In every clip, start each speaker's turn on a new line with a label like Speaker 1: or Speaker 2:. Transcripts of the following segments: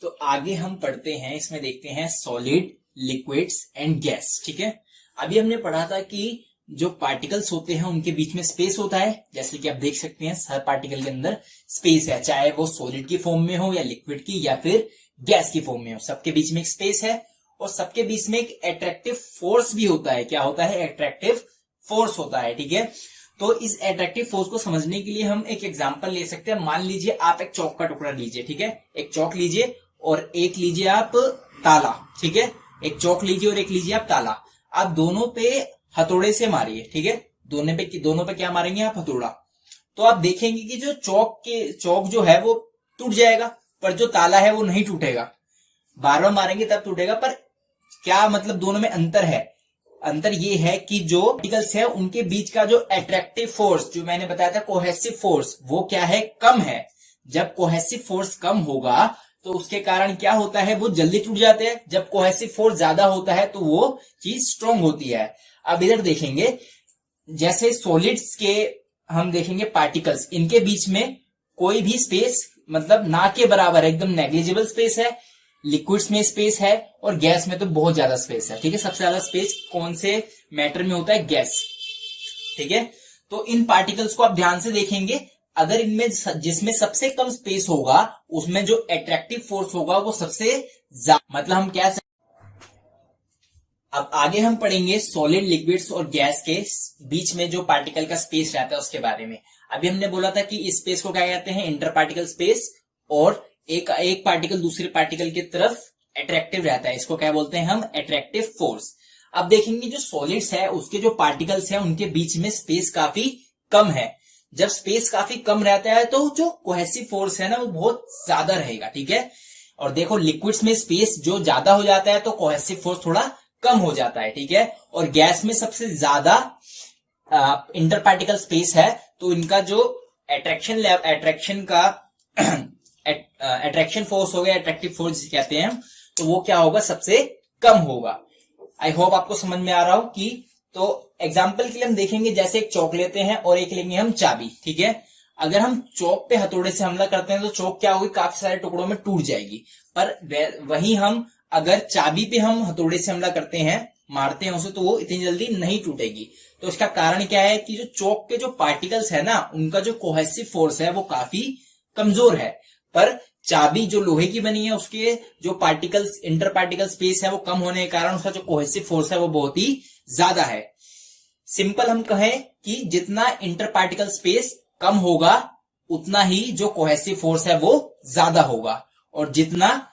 Speaker 1: तो आगे हम पढ़ते हैं, इसमें देखते हैं सॉलिड, लिक्विड्स एंड गैस। ठीक है, अभी हमने पढ़ा था कि जो पार्टिकल्स होते हैं उनके बीच में स्पेस होता है। जैसे कि आप देख सकते हैं हर पार्टिकल के अंदर स्पेस है, चाहे वो सॉलिड की फॉर्म में हो या लिक्विड की या फिर गैस की फॉर्म में हो, सबके बीच में एक स्पेस है और सबके बीच में एक अट्रैक्टिव फोर्स भी होता है। क्या होता है? अट्रैक्टिव फोर्स होता है। ठीक है, तो इस अट्रैक्टिव फोर्स को समझने के लिए हम एक एग्जांपल ले सकते हैं। मान लीजिए आप एक चौक का टुकड़ा लीजिए, ठीक है, एक चौक लीजिए और एक लीजिए आप ताला। ठीक है, एक चौक लीजिए और एक लीजिए आप ताला। आप दोनों पे हथौड़े से मारिए। ठीक है, दोनों पे क्या मारेंगे आप? हथौड़ा। तो आप देखेंगे कि जो चौक जो है वो टूट जाएगा, पर जो ताला है वो नहीं टूटेगा। बार बार मारेंगे तब टूटेगा। पर क्या मतलब दोनों में अंतर है? अंतर ये है कि जो पार्टिकल्स है उनके बीच का जो अट्रैक्टिव फोर्स, जो मैंने बताया था कोहेसिव फोर्स, वो क्या है? कम है। जब कोहेसिव फोर्स कम होगा तो उसके कारण क्या होता है? वो जल्दी टूट जाते हैं। जब कोहेसिव फोर्स ज्यादा होता है तो वो चीज स्ट्रांग होती है। अब इधर देखेंगे, जैसे सॉलिड्स के हम देखेंगे पार्टिकल्स, इनके बीच में कोई भी स्पेस मतलब ना के बराबर है, एकदम नेग्लिजिबल स्पेस है। लिक्विड्स में स्पेस है और गैस में तो बहुत ज्यादा स्पेस है। ठीक है, सबसे ज्यादा स्पेस कौन से मैटर में होता है? गैस। ठीक है, तो इन पार्टिकल्स को आप ध्यान से देखेंगे, अगर इनमें जिसमें सबसे कम स्पेस होगा उसमें जो अट्रैक्टिव फोर्स होगा वो सबसे ज्यादा, मतलब हम क्या। अब आगे हम पढ़ेंगे सॉलिड, लिक्विड्स और गैस के बीच में जो पार्टिकल का स्पेस रहता है उसके बारे में। अभी हमने बोला था कि इस स्पेस को क्या कहते हैं? Inter particle space. और एक पार्टिकल दूसरे पार्टिकल की तरफ अट्रैक्टिव रहता है, इसको क्या बोलते हैं हम? Attractive force. अब देखेंगे जो सॉलिड्स है उसके जो पार्टिकल्स है उनके बीच में स्पेस काफी कम है। जब स्पेस काफी कम रहता है तो जो कोहेसिव फोर्स है ना वो बहुत ज्यादा रहेगा। ठीक है, और देखो लिक्विड्स में स्पेस जो ज्यादा हो जाता है तो कोहेसिव फोर्स थोड़ा कम हो जाता है। ठीक है, और गैस में सबसे ज्यादा इंटर पार्टिकल स्पेस है तो इनका जो अट्रैक्शन फोर्स हो गया, अट्रैक्टिव फोर्स कहते हैं, तो वो क्या होगा? सबसे कम होगा। आई होप आपको समझ में आ रहा हो कि, तो एग्जाम्पल के लिए हम देखेंगे, जैसे एक चौक लेते हैं और एक लेंगे हम चाबी। ठीक है, अगर हम चौक पे हथौड़े से हमला करते हैं तो चौक क्या होगी? काफी सारे टुकड़ों में टूट जाएगी। पर वहीं हम अगर चाबी पे हम हथौड़े से हमला करते हैं, मारते हैं उसे, तो वो इतनी जल्दी नहीं टूटेगी। तो इसका कारण क्या है कि जो चौक के जो पार्टिकल्स है ना उनका जो कोहेसिव फोर्स है वो काफी कमजोर है। पर चाबी जो लोहे की बनी है उसके जो पार्टिकल्स, इंटर पार्टिकल स्पेस है वो कम होने के कारण उसका जो कोहेसिव फोर्स है वो बहुत ही ज्यादा है। सिंपल हम कहें कि जितना इंटर पार्टिकल स्पेस कम होगा उतना ही जो कोहेसिव फोर्स है वो ज्यादा होगा, और जितना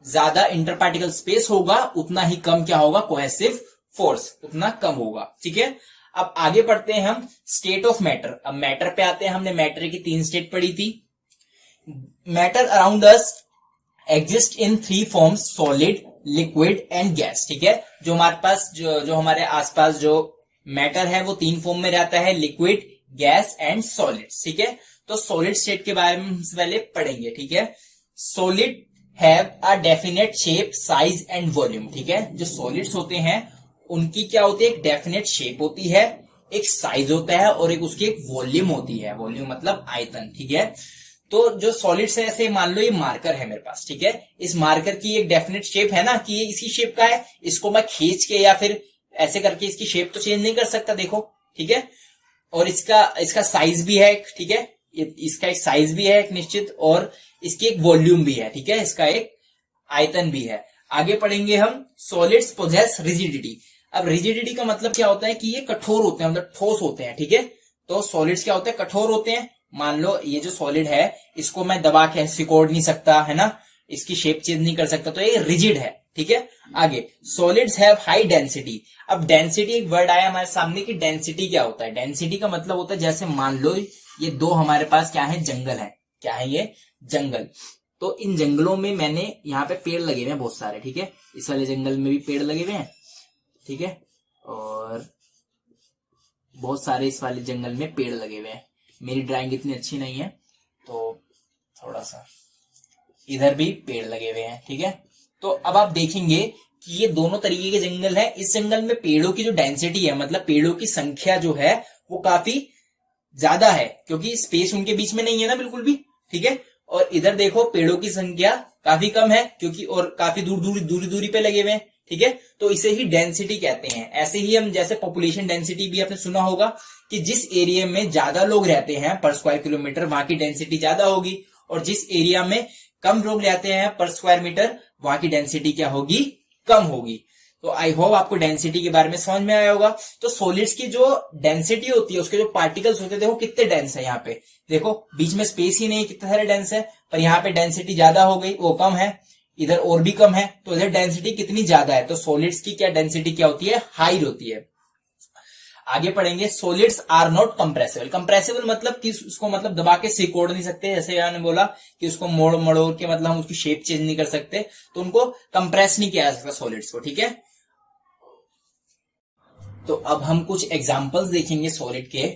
Speaker 1: ज्यादा इंटर पार्टिकल स्पेस होगा उतना ही कम क्या होगा? कोहेसिव फोर्स उतना कम होगा। ठीक है, अब आगे पढ़ते हैं हम स्टेट ऑफ मैटर। अब मैटर पे आते हैं। हमने मैटर की 3 स्टेट पढ़ी थी। Matter around us exist in 3 forms, solid, liquid and gas. ठीक है, जो हमारे पास जो हमारे आसपास जो मैटर है वो 3 फॉर्म में रहता है, लिक्विड, गैस एंड सॉलिड। ठीक है, तो सॉलिड स्टेट के बारे में हम पहले पढ़ेंगे। ठीक है, solid have a definite shape, size and volume. ठीक है, जो सॉलिड्स होते हैं उनकी क्या होती है? एक डेफिनेट शेप होती है, एक साइज होता है और एक उसकी एक वॉल्यूम होती है। वॉल्यूम मतलब आयतन। ठीक है, तो जो सॉलिड्स है, ऐसे मान लो ये मार्कर है मेरे पास। ठीक है, इस मार्कर की एक डेफिनेट शेप है ना कि ये इसी शेप का है। इसको मैं खींच के या फिर ऐसे करके इसकी शेप तो चेंज नहीं कर सकता, देखो। ठीक है, और इसका साइज भी है। ठीक है, इसका एक साइज भी है एक निश्चित, और इसकी एक वॉल्यूम भी है। ठीक है, इसका एक आयतन भी है। आगे पढ़ेंगे हम सॉलिड्स पोजेस रिजिडिटी। अब रिजिडिटी का मतलब क्या होता है कि ये कठोर होते हैं, मतलब ठोस होते हैं। ठीक है, तो सॉलिड्स क्या होते हैं? कठोर होते हैं। मान लो ये जो सॉलिड है इसको मैं दबा के सिकोड़ नहीं सकता, है ना, इसकी शेप चेंज नहीं कर सकता, तो ये रिजिड है। ठीक है, आगे सॉलिड्स हैव हाई डेंसिटी। अब डेंसिटी एक वर्ड आया हमारे सामने कि डेंसिटी क्या होता है? डेंसिटी का मतलब होता है, जैसे मान लो ये 2 हमारे पास क्या है? जंगल है। क्या है ये? जंगल। तो इन जंगलों में मैंने यहाँ पे पेड़ लगे हुए हैं बहुत सारे। ठीक है, इस वाले जंगल में भी पेड़ लगे हुए हैं। ठीक है, और बहुत सारे इस वाले जंगल में पेड़ लगे हुए हैं। मेरी ड्राइंग इतनी अच्छी नहीं है तो थोड़ा सा इधर भी पेड़ लगे हुए हैं। ठीक है, तो अब आप देखेंगे कि ये दोनों तरीके के जंगल है। इस जंगल में पेड़ों की जो डेंसिटी है, मतलब पेड़ों की संख्या जो है वो काफी ज्यादा है, क्योंकि स्पेस उनके बीच में नहीं है ना बिल्कुल भी। ठीक है, और इधर देखो पेड़ों की संख्या काफी कम है क्योंकि और काफी दूरी पे लगे हुए हैं, ठीक है। तो इसे ही डेंसिटी कहते हैं। ऐसे ही हम जैसे पॉपुलेशन डेंसिटी भी आपने सुना होगा कि जिस एरिया में ज्यादा लोग रहते हैं पर स्क्वायर किलोमीटर वहां की डेंसिटी ज्यादा होगी, और जिस एरिया में कम लोग रहते हैं पर स्क्वायर मीटर वहां की डेंसिटी क्या होगी, कम होगी। तो आई होप आपको डेंसिटी के बारे में समझ में आया होगा। तो सॉलिड्स की जो डेंसिटी होती है, उसके जो पार्टिकल्स होते हैं, देखो कितने डेंस है यहाँ पे, देखो बीच में स्पेस ही नहीं, कितने सारे डेंस है, पर यहाँ पे डेंसिटी ज्यादा हो गई, वो कम है, इधर और भी कम है, तो इधर डेंसिटी कितनी ज्यादा है। तो सॉलिड्स की क्या डेंसिटी क्या होती है, हाई होती है। आगे पढ़ेंगे, solids are not compressible. Compressible मतलब कि उसको मतलब दबा के सिकोड़ नहीं सकते, जैसे यार ने बोला कि उसको मोड़ मड़ोड़ के मतलब हम उसकी शेप चेंज नहीं कर सकते, तो उनको कंप्रेस नहीं किया जा सकता सॉलिड्स को, ठीक है। तो अब हम कुछ एग्जांपल्स देखेंगे सॉलिड के।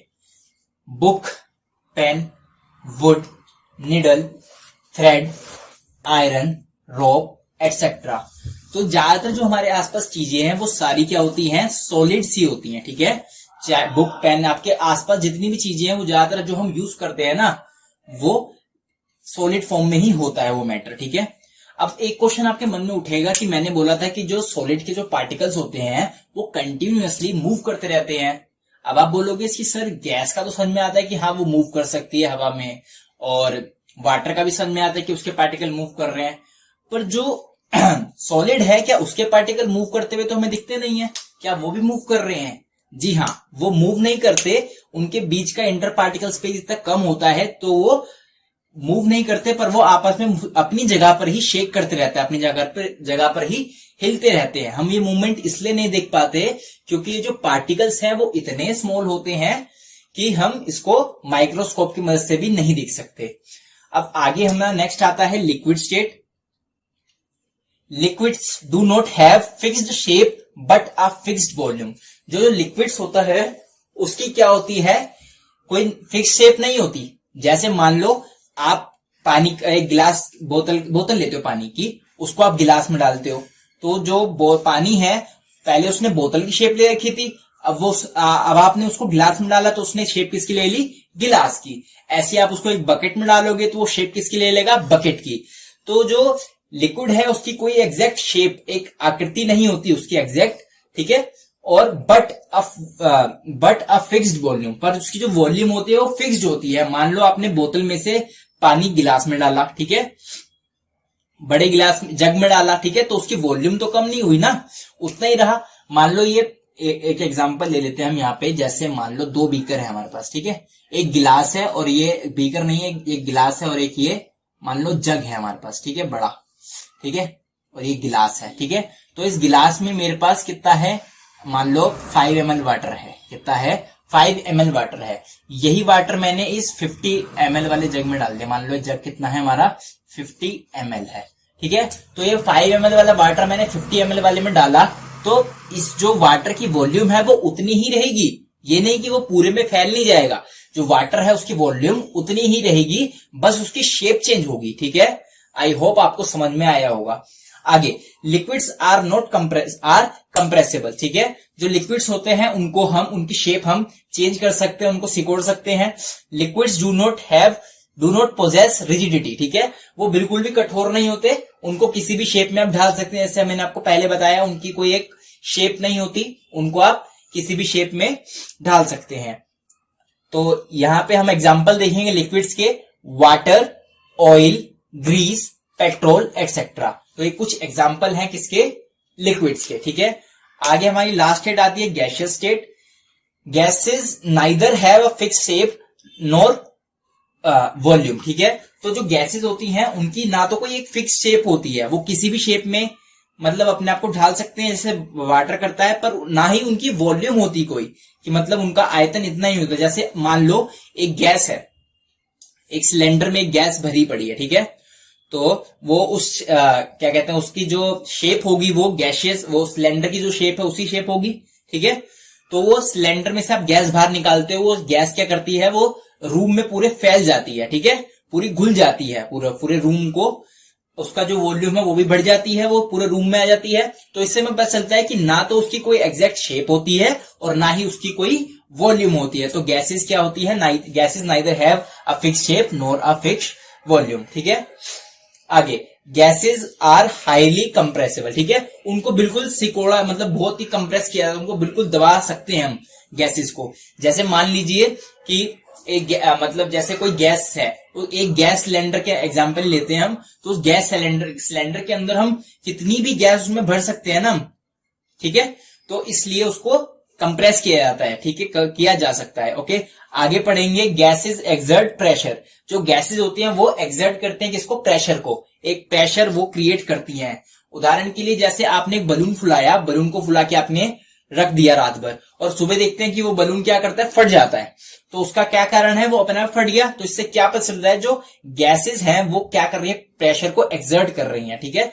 Speaker 1: Book, pen, wood, needle, thread, iron, rope etcetera. तो ज्यादातर जो हमारे आसपास चीजें हैं वो सारी क्या होती हैं, सॉलिड्स ही होती हैं, ठीक है। चाहे बुक, पेन, आपके आसपास जितनी भी चीजें हैं वो ज्यादातर जो हम यूज करते हैं ना, वो सॉलिड फॉर्म में ही होता है वो मैटर, ठीक है। अब एक क्वेश्चन आपके मन में उठेगा कि मैंने बोला था कि जो सॉलिड के जो पार्टिकल्स होते हैं वो कंटिन्यूअसली मूव करते रहते हैं। अब आप बोलोगे कि सर गैस का तो समझ में आता है कि हाँ वो मूव कर सकती है हवा में, और वाटर का भी समझ में आता है कि उसके पार्टिकल मूव कर रहे हैं, पर जो सॉलिड है क्या उसके पार्टिकल मूव करते हुए तो हमें दिखते नहीं है, क्या वो भी मूव कर रहे हैं? जी हाँ, वो मूव नहीं करते, उनके बीच का इंटर पार्टिकल स्पेस इतना कम होता है तो वो मूव नहीं करते, पर वो आपस में अपनी जगह पर ही शेक करते रहते हैं, अपनी जगह पर ही हिलते रहते हैं। हम ये मूवमेंट इसलिए नहीं देख पाते क्योंकि ये जो पार्टिकल्स हैं वो इतने स्मॉल होते हैं कि हम इसको माइक्रोस्कोप की मदद से भी नहीं देख सकते। अब आगे हमारा नेक्स्ट आता है liquid state. Liquids do not have fixed shape but a fixed volume. जो लिक्विड्स होता है उसकी क्या होती है, कोई फिक्स शेप नहीं होती। जैसे मान लो आप पानी का एक गिलास बोतल लेते हो पानी की, उसको आप गिलास में डालते हो, तो जो पानी है पहले उसने बोतल की शेप ले रखी थी, अब आपने उसको गिलास में डाला तो उसने शेप किसकी ले ली, गिलास की। ऐसे आप उसको एक बकेट में डालोगे तो वो शेप किसकी ले लेगा, बकेट की। तो जो लिक्विड है उसकी कोई एग्जैक्ट शेप, एक आकृति नहीं होती उसकी एग्जैक्ट, ठीक है। और बट अ फिक्स्ड वॉल्यूम, पर उसकी जो वॉल्यूम होती है वो फिक्स्ड होती है। मान लो आपने बोतल में से पानी गिलास में डाला, ठीक है, बड़े गिलास जग में डाला, ठीक है, तो उसकी वॉल्यूम तो कम नहीं हुई ना, उतना ही रहा। मान लो ये एक एग्जांपल ले लेते हैं हम यहाँ पे, जैसे मान लो दो बीकर है हमारे पास, ठीक है, एक गिलास है और ये बीकर नहीं है, एक गिलास है और एक ये मान लो जग है हमारे पास, ठीक है, बड़ा, ठीक है, और ये गिलास है, ठीक है। तो इस गिलास में मेरे पास कितना है, मान लो 5 ml वाटर है, कितना है, 5 ml वाटर है। यही वाटर मैंने इस 50 ml वाले जग में डाल दिया। मान लो जग कितना है हमारा, 50 ml है, ठीक है। तो ये 5 ml वाला वाटर मैंने 50 ml वाले में डाला, तो इस जो वाटर की वॉल्यूम है वो उतनी ही रहेगी, ये नहीं कि वो पूरे में फैल नहीं जाएगा। जो वाटर है उसकी वॉल्यूम उतनी ही रहेगी, बस उसकी शेप चेंज होगी, ठीक है। आई होप आपको समझ में आया होगा। आगे, लिक्विड्स आर नॉट कंप्रेसिबल, ठीक है। जो लिक्विड्स होते हैं उनको हम उनकी शेप हम चेंज कर सकते हैं, उनको सिकोड़ सकते हैं। Liquids do not possess rigidity, ठीक है, वो बिल्कुल भी कठोर नहीं होते, उनको किसी भी शेप में आप ढाल सकते हैं। जैसे मैंने आपको पहले बताया, उनकी कोई एक शेप नहीं होती, उनको आप किसी भी शेप में ढाल सकते हैं। तो यहां पे हम एग्जांपल देखेंगे लिक्विड्स के, water, oil, grease, petrol etcetera. तो ये कुछ एग्जांपल हैं किसके, लिक्विड्स के, ठीक है। आगे हमारी लास्ट स्टेट आती है gaseous state. Gases neither have a fix shape nor volume, ठीक है। तो जो गैसेस होती हैं उनकी ना तो कोई एक फिक्स शेप होती है, वो किसी भी शेप में मतलब अपने आप को ढाल सकते हैं जैसे वाटर करता है, पर ना ही उनकी वॉल्यूम होती कोई, कि मतलब उनका आयतन इतना ही होता है। जैसे मान लो एक गैस है, एक सिलेंडर में एक गैस भरी पड़ी है, ठीक है, तो वो उस क्या कहते हैं, उसकी जो शेप होगी वो गैसियस, वो सिलेंडर की जो शेप है उसी शेप होगी, ठीक है। तो वो सिलेंडर में से आप गैस बाहर निकालते हो, वो गैस क्या करती है, वो रूम में पूरे फैल जाती है, ठीक है, पूरी घुल जाती है, पूरे रूम को, उसका जो वॉल्यूम है वो भी बढ़ जाती है, वो पूरे रूम में आ जाती है। तो इससे हमें पता चलता है कि ना तो उसकी कोई एग्जैक्ट शेप होती है और ना ही उसकी कोई वॉल्यूम होती है। तो गैसेस क्या होती है, gases neither have a fix shape nor a fix volume, ठीक है। आगे, गैसेज आर हाईली कंप्रेसिबल, ठीक है, उनको बिल्कुल सिकोड़ा मतलब बहुत ही कंप्रेस किया जाता है, उनको बिल्कुल दबा सकते हैं हम गैसेज को। जैसे मान लीजिए कि एक मतलब जैसे कोई गैस है, तो एक गैस सिलेंडर के एग्जांपल लेते हैं हम, तो उस गैस सिलेंडर के अंदर हम कितनी भी गैस उसमें भर सकते हैं ना हम, ठीक है, तो इसलिए उसको कंप्रेस किया जाता है, ठीक है, किया जा सकता है। ओके, आगे पढ़ेंगे गैसेज एक्सर्ट प्रेशर। जो गैसेज होती हैं वो एक्सर्ट करते हैं किसको, प्रेशर को, एक प्रेशर वो क्रिएट करती हैं। उदाहरण के लिए जैसे आपने एक बलून फुलाया, बलून को फुला के आपने रख दिया रात भर, और सुबह देखते हैं कि वो बलून क्या करता है, फट जाता है। तो उसका क्या कारण है, वो अपने आप फट गया। तो इससे क्या पता चल रहा है, जो गैसेज हैं वो क्या कर रही है, प्रेशर को एक्सर्ट कर रही हैं, ठीक है।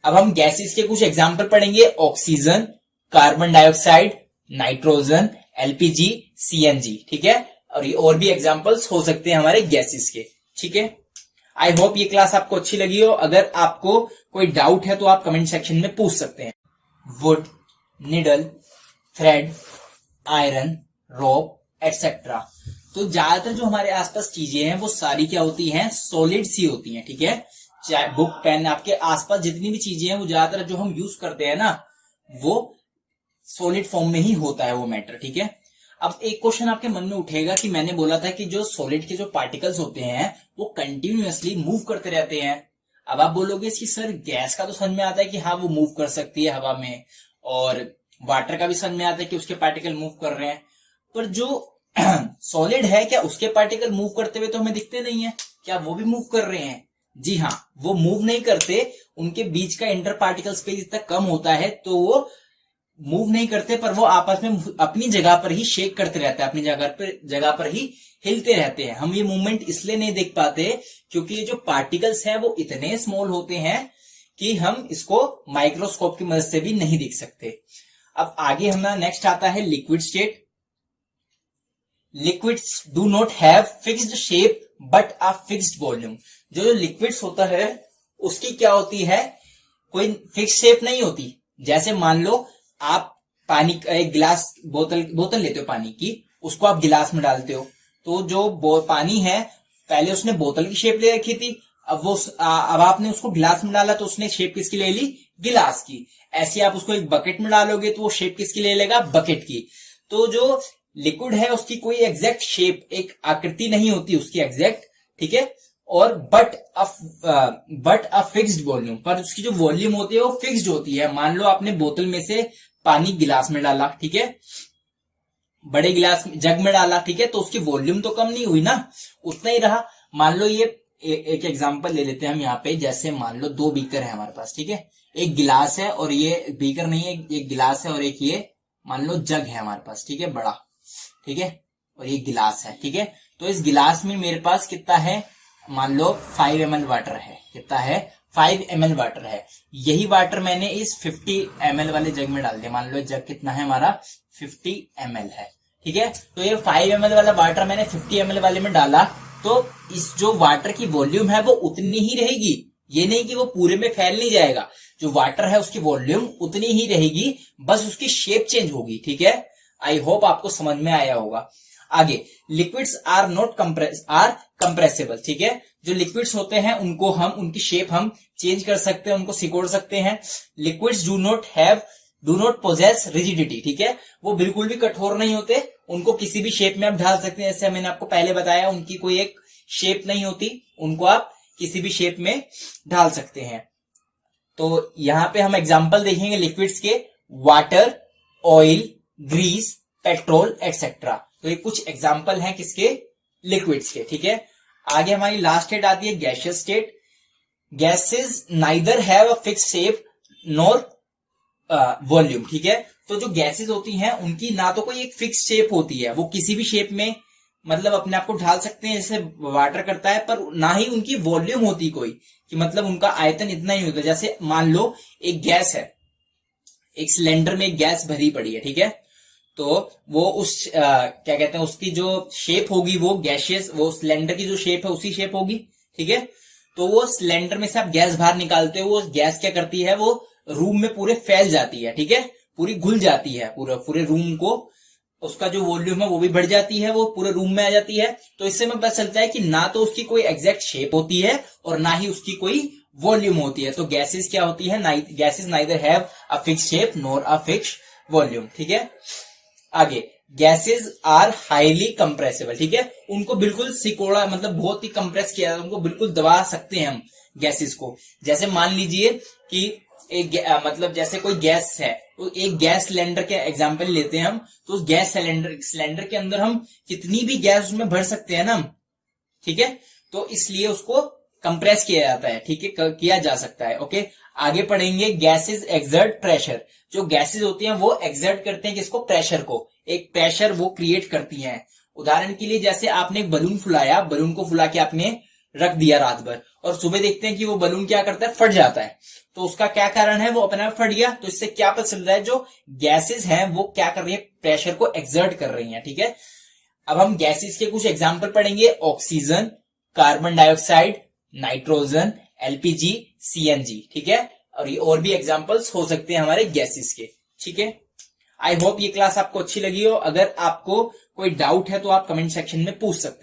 Speaker 1: अब हम गैसेज के कुछ एग्जाम्पल पढ़ेंगे, oxygen, carbon dioxide, nitrogen, LPG, CNG, ठीक है, और भी एग्जाम्पल्स हो सकते हैं हमारे गैसेज के, ठीक है। आई होप ये क्लास आपको अच्छी लगी हो। अगर आपको कोई डाउट है तो आप कमेंट सेक्शन में पूछ सकते हैं। Would, needle, thread, iron, rope etcetera. तो ज्यादातर जो हमारे आसपास चीजें हैं वो सारी क्या होती हैं, सॉलिड सी होती हैं, ठीक है। चाहे बुक, पेन, आपके आसपास जितनी भी चीजें हैं वो ज्यादातर जो हम यूज करते हैं ना, वो सॉलिड फॉर्म में ही होता है वो मैटर, ठीक है। अब एक क्वेश्चन आपके मन में उठेगा कि मैंने बोला था कि जो सॉलिड के जो पार्टिकल्स होते हैं वो कंटिन्यूअसली मूव करते रहते हैं। अब आप बोलोगे कि सर गैस का तो समझ में आता है कि हाँ वो मूव कर सकती है हवा में, और वाटर का भी समझ में आता है कि उसके पार्टिकल मूव कर रहे हैं, पर जो सॉलिड है क्या उसके पार्टिकल मूव करते हुए तो हमें दिखते नहीं है, क्या वो भी मूव कर रहे हैं? जी हाँ, वो मूव नहीं करते, उनके बीच का इंटर पार्टिकल स्पेस इतना कम होता है तो वो मूव नहीं करते, पर वो आपस में अपनी जगह पर ही शेक करते रहते हैं, अपनी जगह पर ही हिलते रहते हैं। हम ये मूवमेंट इसलिए नहीं देख पाते क्योंकि ये जो पार्टिकल्स हैं वो इतने स्मॉल होते हैं कि हम इसको माइक्रोस्कोप की मदद से भी नहीं देख सकते। अब आगे हमारा नेक्स्ट आता है liquid state. Liquids do not have fixed shape but a fixed volume. जो लिक्विड्स होता है उसकी क्या होती है, कोई फिक्स शेप नहीं होती। जैसे मान लो आप पानी का एक गिलास, बोतल लेते हो पानी की, उसको आप गिलास में डालते हो, तो जो पानी है पहले उसने बोतल की शेप ले रखी थी, अब आपने उसको गिलास में डाला तो उसने शेप किसकी ले ली, गिलास की। ऐसे आप उसको एक बकेट में डालोगे तो वो शेप किसकी ले लेगा, बकेट की। तो जो लिक्विड है उसकी कोई एग्जैक्ट शेप, एक आकृति नहीं होती उसकी एग्जैक्ट, ठीक है, और बट अ फिक्स्ड वॉल्यूम, पर उसकी जो वॉल्यूम होती है वो फिक्स्ड होती है। मान लो आपने बोतल में से पानी गिलास में डाला, ठीक है, बड़े गिलास जग में डाला, ठीक है, तो उसकी वॉल्यूम तो कम नहीं हुई ना, उतना ही रहा। मान लो ये एक एग्जांपल ले लेते हैं हम यहाँ पे, जैसे मान लो दो बीकर है हमारे पास, ठीक है, एक गिलास है और ये बीकर नहीं है, एक गिलास है और एक ये मान लो जग है हमारे पास, ठीक है, बड़ा, ठीक है, और ये गिलास है, ठीक है। तो इस गिलास में मेरे पास कितना है, मान लो 5 ml वाटर है, कितना है, 5 ml वाटर है। यही वाटर मैंने इस 50 ml वाले जग में डाल दिया। मान लो जग कितना है हमारा, 50 ml है, ठीक है। तो ये 5 ml वाला वाटर मैंने 50 ml वाले में डाला, तो इस जो वाटर की वॉल्यूम है वो उतनी ही रहेगी, ये नहीं कि वो पूरे में फैल नहीं जाएगा। जो वाटर है उसकी वॉल्यूम उतनी ही रहेगी, बस उसकी शेप चेंज होगी, ठीक है। आई होप आपको समझ में आया होगा। आगे, लिक्विड्स आर नॉट कंप्रेसिबल, ठीक है। जो लिक्विड्स होते हैं उनको हम, उनकी शेप हम चेंज कर सकते हैं, उनको सिकोड़ सकते हैं। Liquids do not possess rigidity, ठीक है, वो बिल्कुल भी कठोर नहीं होते, उनको किसी भी शेप में आप ढाल सकते हैं। जैसे मैंने आपको पहले बताया, उनकी कोई एक शेप नहीं होती, उनको आप किसी भी शेप में ढाल सकते हैं। तो यहां पे हम एग्जांपल देखेंगे लिक्विड्स के, water, oil, grease, petrol etcetera. तो ये कुछ एग्जाम्पल हैं किसके, लिक्विड्स के, ठीक है। आगे हमारी लास्ट स्टेट आती है gaseous state. Gases neither have a fixed shape nor volume, ठीक है। तो जो गैसेस होती हैं उनकी ना तो कोई एक फिक्स शेप होती है, वो किसी भी शेप में मतलब अपने आप को ढाल सकते हैं जैसे वाटर करता है, पर ना ही उनकी वॉल्यूम होती कोई, कि मतलब उनका आयतन इतना ही होता है। जैसे मान लो एक गैस है, एक सिलेंडर में एक गैस भरी पड़ी है, ठीक है, तो वो उस क्या कहते हैं, उसकी जो शेप होगी वो गैसियस, वो सिलेंडर की जो शेप है उसी शेप होगी, ठीक है। तो वो सिलेंडर में से आप गैस बाहर निकालते हो, वो गैस क्या करती है, वो रूम में पूरे फैल जाती है, ठीक है, पूरी घुल जाती है, पूरे रूम को, उसका जो वॉल्यूम है वो भी बढ़ जाती है, वो पूरे रूम में आ जाती है। तो इससे हमें पता चलता है कि ना तो उसकी कोई एग्जैक्ट शेप होती है और ना ही उसकी कोई वॉल्यूम होती है। तो गैसेस क्या होती है, gases neither have a fix shape nor a fix volume. ठीक है, आगे गैसेस आर हाईली कंप्रेसिबल। ठीक है, उनको बिल्कुल सिकोड़ा मतलब बहुत ही कंप्रेस किया जाता है, उनको बिल्कुल दबा सकते हैं हम गैसेस को। जैसे मान लीजिए कि मतलब जैसे कोई गैस है, तो एक गैस सिलेंडर के एग्जांपल लेते हैं हम, तो उस गैस सिलेंडर के अंदर हम कितनी भी गैस उसमें भर सकते हैं ना हम। ठीक है, तो इसलिए उसको कंप्रेस किया जाता है। ठीक है, किया जा सकता है। ओके, आगे पढ़ेंगे गैसेस एक्सर्ट प्रेशर। जो गैसेस होती हैं वो एक्सर्ट करते हैं किसको, प्रेशर को, एक प्रेशर वो क्रिएट करती हैं। उदाहरण के लिए जैसे आपने एक बलून फुलाया, बलून को फुला के आपने रख दिया रात भर, और सुबह देखते हैं कि वो बलून क्या करता है, फट जाता है। तो उसका क्या कारण है, वो अपने आप फट गया। तो इससे क्या पता चल रहा है, जो गैसेस हैं वो क्या कर रही है, प्रेशर को एक्सर्ट कर रही हैं। ठीक है, अब हम गैसेस के कुछ एग्जाम्पल पढ़ेंगे, oxygen, carbon dioxide, nitrogen, LPG, CNG. ठीक है, और ये और भी एग्जाम्पल्स हो सकते हैं हमारे गैसेस के। ठीक है, आई होप ये क्लास आपको अच्छी लगी हो। अगर आपको कोई डाउट है तो आप कमेंट सेक्शन में पूछ सकते हैं।